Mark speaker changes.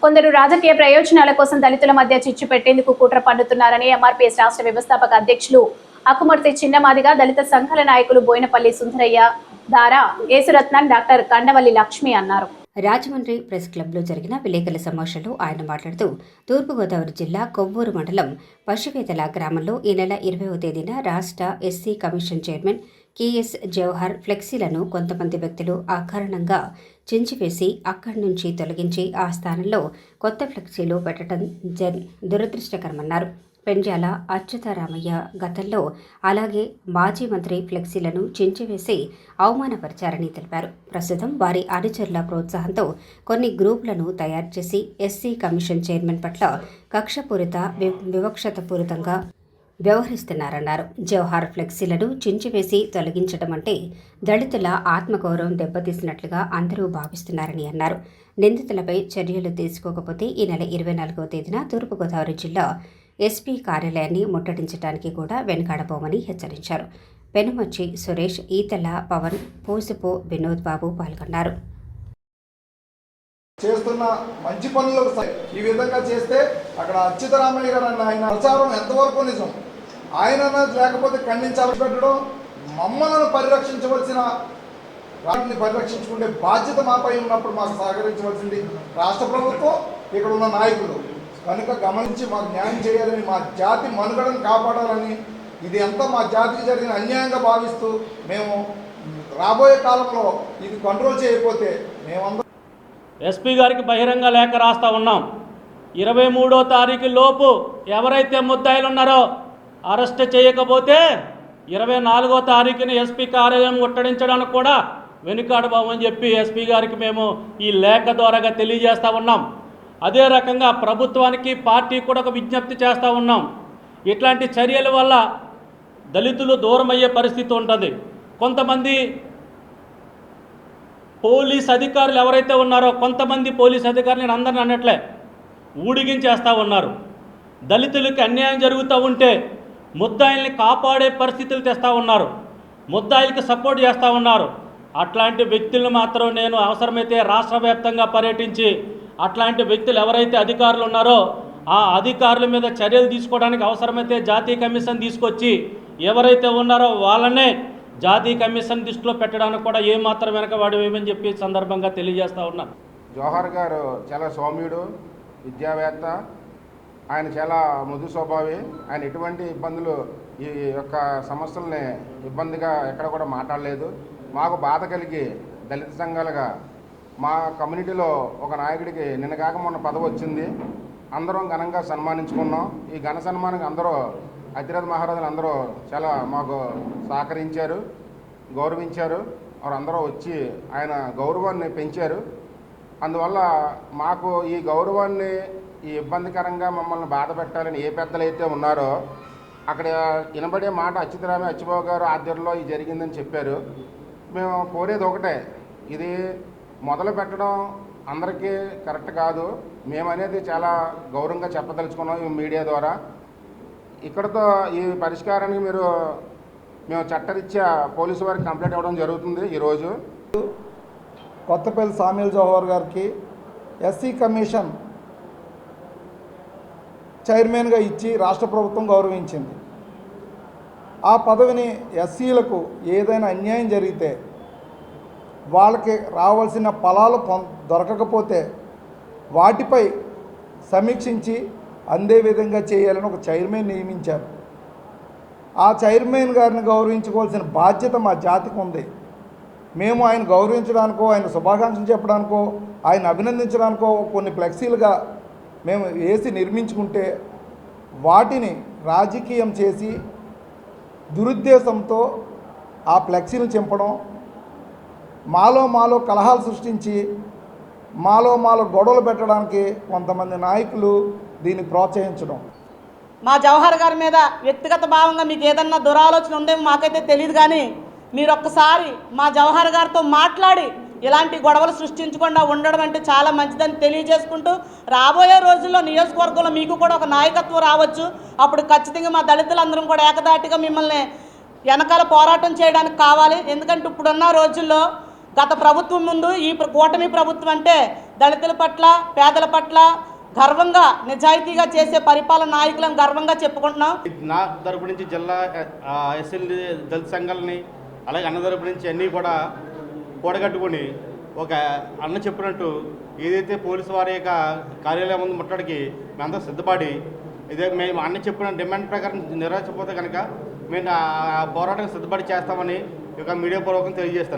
Speaker 1: కొందరు రాజకీయ ప్రయోజనాల కోసం దళితుల మధ్య చిచ్చు పెట్టేందుకు కుట్ర పన్నుతున్నారని ఎంఆర్పీఎస్ రాష్ట్ర వ్యవస్థాపక అధ్యక్షులు అక్కుమర్తి చిన్నమాదిగా దళిత సంఘాల నాయకులు బోయినపల్లి సుందరయ్య, దారా యేసురత్నం, డాక్టర్ కండవల్లి లక్ష్మి అన్నారు.
Speaker 2: రాజమండ్రి ప్రెస్ క్లబ్లో జరిగిన విలేకరుల సమావేశంలో ఆయన మాట్లాడుతూ తూర్పుగోదావరి జిల్లా కొవ్వూరు మండలం పశువేతల గ్రామంలో ఈ నెల 20వ తేదీన రాష్ట్ర SC commission chairman KS Jawahar ఫ్లెక్సీలను కొంతమంది వ్యక్తులు అకారణంగా చించివేసి అక్కడి నుంచి తొలగించి ఆ స్థానంలో కొత్త ఫ్లెక్సీలు పెట్టడం దురదృష్టకరమన్నారు. పెండ్యాల అచ్యుతారామయ్య గతంలో అలాగే మాజీ మంత్రి ఫ్లెక్సీలను చించివేసి అవమానపరిచారని తెలిపారు. ప్రస్తుతం వారి అనుచరుల ప్రోత్సాహంతో కొన్ని గ్రూపులను తయారు చేసి ఎస్సీ కమిషన్ చైర్మన్ పట్ల కక్షపూరిత వివక్షతపూరితంగా వ్యవహరిస్తున్నారన్నారు. జవహర్ ఫ్లెక్సీలను చించివేసి తొలగించడం అంటే దళితుల ఆత్మగౌరవం దెబ్బతీసినట్లుగా అందరూ భావిస్తున్నారని అన్నారు. నిందితులపై చర్యలు తీసుకోకపోతే ఈ నెల 24వ తేదీన తూర్పుగోదావరి జిల్లా ఎస్పీ కార్యాలయాన్ని ముట్టడించడానికి కూడా వెనుకాడబోమని హెచ్చరించారు. పెనుమచ్చి సురేష్, ఈతల పవన్, పూసుపు వినోద్ బాబు పాల్గొన్నారు.
Speaker 3: చేస్తున్న మంచి పనులు ఈ విధంగా చేస్తే అక్కడ అచ్యుతరామయ్య గారు అన్న ఆయన ప్రచారం ఎంతవరకు నిజం, ఆయన లేకపోతే ఖండించాలి పెట్టడం, మమ్మల్ని పరిరక్షించవలసిన వాటిని పరిరక్షించుకునే బాధ్యత మాపై ఉన్నప్పుడు మాకు సహకరించవలసింది రాష్ట్ర ప్రభుత్వం, ఇక్కడ ఉన్న నాయకులు. కనుక గమనించి మాకు న్యాయం చేయాలని, మా జాతి మనుగడను కాపాడాలని, ఇది అంతా మా జాతికి జరిగిన అన్యాయంగా భావిస్తూ మేము రాబోయే కాలంలో ఇది కంట్రోల్ చేయకపోతే మేమందరం
Speaker 4: ఎస్పీ గారికి బహిరంగ లేఖ రాస్తా ఉన్నాం. 23వ తారీఖు లోపు ఎవరైతే ముద్దాయిలు ఉన్నారో అరెస్ట్ చేయకపోతే 24వ తారీఖున ఎస్పీ కార్యాలయం ముట్టడించడానికి కూడా వెనుకాడబోమని చెప్పి ఎస్పీ గారికి మేము ఈ లేఖ ద్వారాగా తెలియజేస్తూ ఉన్నాం. అదే రకంగా ప్రభుత్వానికి, పార్టీ కూడా ఒక విజ్ఞప్తి చేస్తూ ఉన్నాం. ఇట్లాంటి చర్యల వల్ల దళితులు దూరం అయ్యే పరిస్థితి ఉంటుంది. కొంతమంది పోలీస్ అధికారులు ఎవరైతే ఉన్నారో, కొంతమంది పోలీస్ అధికారులు, నేను అందరిని అన్నట్లే ఊడిగించేస్తూ ఉన్నారు. దళితులకి అన్యాయం జరుగుతూ ఉంటే ముద్దాయిల్ని కాపాడే పరిస్థితులు తెస్తూ ఉన్నారు, ముద్దాయిలకి సపోర్ట్ చేస్తూ ఉన్నారు. అట్లాంటి వ్యక్తులను మాత్రం నేను అవసరమైతే రాష్ట్ర వ్యాప్తంగా పర్యటించి అట్లాంటి వ్యక్తులు ఎవరైతే అధికారులు ఉన్నారో ఆ అధికారుల మీద చర్యలు తీసుకోవడానికి అవసరమైతే జాతీయ కమిషన్ తీసుకొచ్చి ఎవరైతే ఉన్నారో వాళ్ళనే జాతీయ కమిషన్ దృష్టిలో పెట్టడానికి కూడా ఏమాత్రం వెనకబడమని చెప్పి సందర్భంగా తెలియజేస్తూ ఉన్నాను.
Speaker 5: జవహర్ గారు చాలా సౌమ్యుడు, విద్యావేత్త, ఆయన చాలా మృదు స్వభావి. ఆయన ఎటువంటి ఇబ్బందులు, ఈ యొక్క సమస్యల్ని ఇబ్బందిగా ఎక్కడ కూడా మాట్లాడలేదు. మాకు బాధ కలిగి దళిత సంఘాలుగా మా కమ్యూనిటీలో ఒక నాయకుడికి నిన్న కాక మొన్న పదవి వచ్చింది. అందరం ఘనంగా సన్మానించుకున్నాం. ఈ ఘన సన్మానంగా అందరూ అతిరథ మహారాజులు అందరూ చాలా మాకు సహకరించారు, గౌరవించారు. వారందరూ వచ్చి ఆయన గౌరవాన్ని పెంచారు. అందువల్ల మాకు ఈ గౌరవాన్ని, ఈ ఇబ్బందికరంగా మమ్మల్ని బాధ పెట్టాలని ఏ పెద్దలు అయితే ఉన్నారో అక్కడ వినబడే మాట అచ్యుతరామయ్య అచ్చుబాబు గారు ఆధ్వర్యంలో ఇది జరిగిందని చెప్పారు. మేము కోరేది ఒకటే, ఇది మొదలు పెట్టడం అందరికీ కరెక్ట్ కాదు. మేమనేది చాలా గౌరవంగా చెప్పదలుచుకున్నాం ఈ మీడియా ద్వారా. ఇక్కడతో ఈ పరిష్కారానికి మేము చట్టరీత్యా పోలీసు వారికి కంప్లైంట్ ఇవ్వడం జరుగుతుంది. ఈరోజు
Speaker 3: కొత్తపల్లి సామ్యుల్ జవహర్ గారికి ఎస్సీ కమిషన్ చైర్మన్గా ఇచ్చి రాష్ట్ర ప్రభుత్వం గౌరవించింది. ఆ పదవిని ఎస్సీలకు ఏదైనా అన్యాయం జరిగితే, వాళ్ళకి రావాల్సిన ఫలాలు దొరకకపోతే వాటిపై సమీక్షించి అందే విధంగా చేయాలని ఒక చైర్మన్ నియమించారు. ఆ చైర్మన్ గారిని గౌరవించుకోవాల్సిన బాధ్యత మా జాతికి ఉంది. మేము ఆయన గౌరవించడానికో, ఆయన శుభాకాంక్షలు చెప్పడానికో, ఆయన అభినందించడానికో కొన్ని ఫ్లెక్సీలుగా మేము వేసి నిర్మించుకుంటే వాటిని రాజకీయం చేసి దురుద్దేశంతో ఆ ఫ్లెక్సీలు చింపడం, మాలో కలహాలు సృష్టించి మాలో గొడవలు పెట్టడానికి కొంతమంది నాయకులు దీన్ని ప్రోత్సహించడం.
Speaker 6: మా జవహర్ గారి మీద వ్యక్తిగత భావంగా మీకు ఏదన్నా దురాలోచన ఉందేమో మాకైతే తెలియదు, కానీ మీరు ఒక్కసారి మా జవహర్ గారితో మాట్లాడి ఇలాంటి గొడవలు సృష్టించకుండా ఉండడం అంటే చాలా మంచిదని తెలియజేసుకుంటూ, రాబోయే రోజుల్లో నియోజకవర్గంలో మీకు కూడా ఒక నాయకత్వం రావచ్చు. అప్పుడు ఖచ్చితంగా మా దళితులందరం కూడా ఏకదాటిగా మిమ్మల్ని వెనకాల పోరాటం చేయడానికి కావాలి. ఎందుకంటే ఇప్పుడున్న రోజుల్లో గత ప్రభుత్వం ముందు ఈ కూటమి ప్రభుత్వం అంటే దళితుల పట్ల పేదల పట్ల గర్వంగా నిజాయితీగా చేసే పరిపాలన నాయకులను గర్వంగా చెప్పుకుంటున్నాం.
Speaker 7: నా తరపు నుంచి జిల్లా ఎస్ఎల్డి దళిత సంఘాలని అలాగే అన్న తరపు నుంచి అన్నీ కూడా కూడగట్టుకొని ఒక అన్న చెప్పినట్టు ఏదైతే పోలీసు వారి యొక్క కార్యాలయం ముందు ముట్టడికి మేమంతా సిద్ధపడి ఇదే మేము అన్న చెప్పిన డిమాండ్ ప్రకారం నెరవేర్చకపోతే కనుక మేము ఆ పోరాటం సిద్ధపడి చేస్తామని ఈ యొక్క మీడియా పూర్వకం తెలియజేస్తున్నాం.